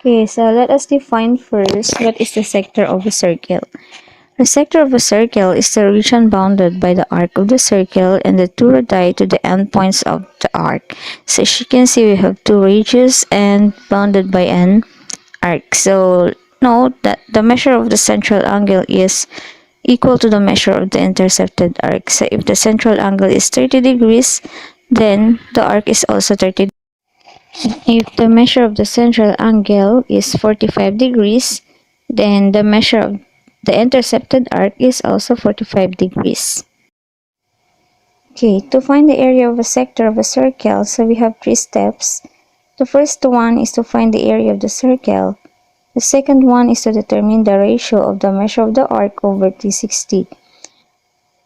Okay, so let us define first what is the sector of a circle. The sector of a circle is the region bounded by the arc of the circle and the two radii to the endpoints of the arc. So as you can see, we have two radius and bounded by an arc. So note that the measure of the central angle is equal to the measure of the intercepted arc. So if the central angle is 30 degrees, then the arc is also 30 degrees. If the measure of the central angle is 45 degrees, then the measure of the intercepted arc is also 45 degrees. Okay, to find the area of a sector of a circle, so we have three steps. The first one is to find the area of the circle. The second one is to determine the ratio of the measure of the arc over 360.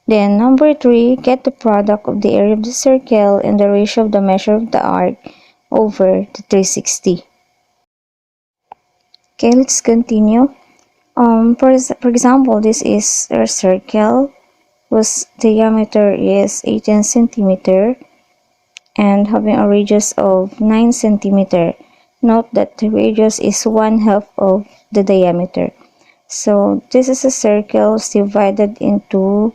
Then number 3, get the product of the area of the circle and the ratio of the measure of the arc over the 360. Okay, let's continue. For example, this is a circle whose diameter is 18 centimeter and having a radius of 9 centimeter. Note that the radius is 1/2 of the diameter. So this is a circle divided into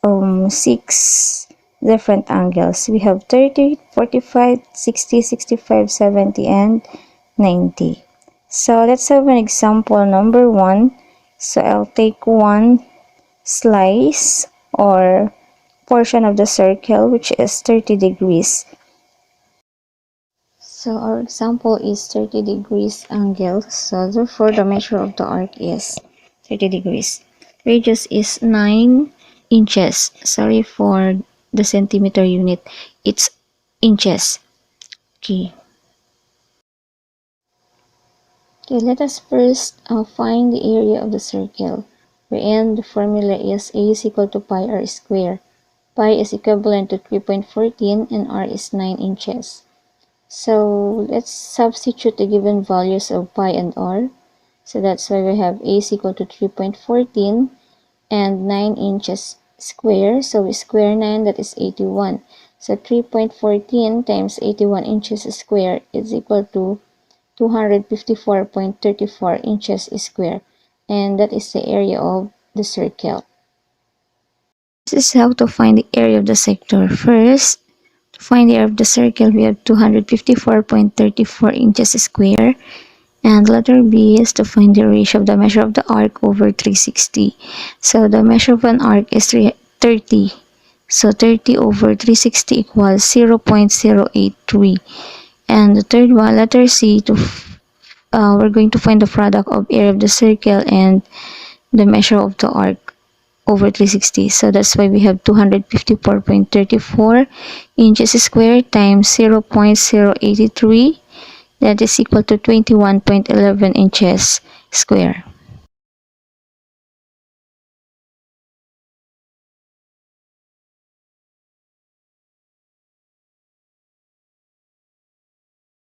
6 different angles. We have 30, 45, 60, 65, 70, and 90. So let's have an example number 1. So I'll take one slice or portion of the circle which is 30 degrees. So our example is 30 degrees angle. So therefore the measure of the arc is 30 degrees. Radius is 9 inches. Sorry for the centimeter unit. It's inches. Okay. Okay, let us first find the area of the circle, wherein the formula is A is equal to pi r square. Pi is equivalent to 3.14 and r is 9 inches. So let's substitute the given values of pi and r. So that's why we have A is equal to 3.14 and 9 inches square. So we square 9, that is 81. So 3.14 times 81 inches square is equal to 254.34 inches square, and that is the area of the circle. This is how to find the area of the sector. First, to find the area of the circle, we have 254.34 inches square, and letter B is to find the ratio of the measure of the arc over 360. So the measure of an arc is 30. So 30 over 360 equals 0.083. And the third one, letter C, we're going to find the product of area of the circle and the measure of the arc over 360. So that's why we have 254.34 inches square times 0.083. That is equal to 21.11 inches square.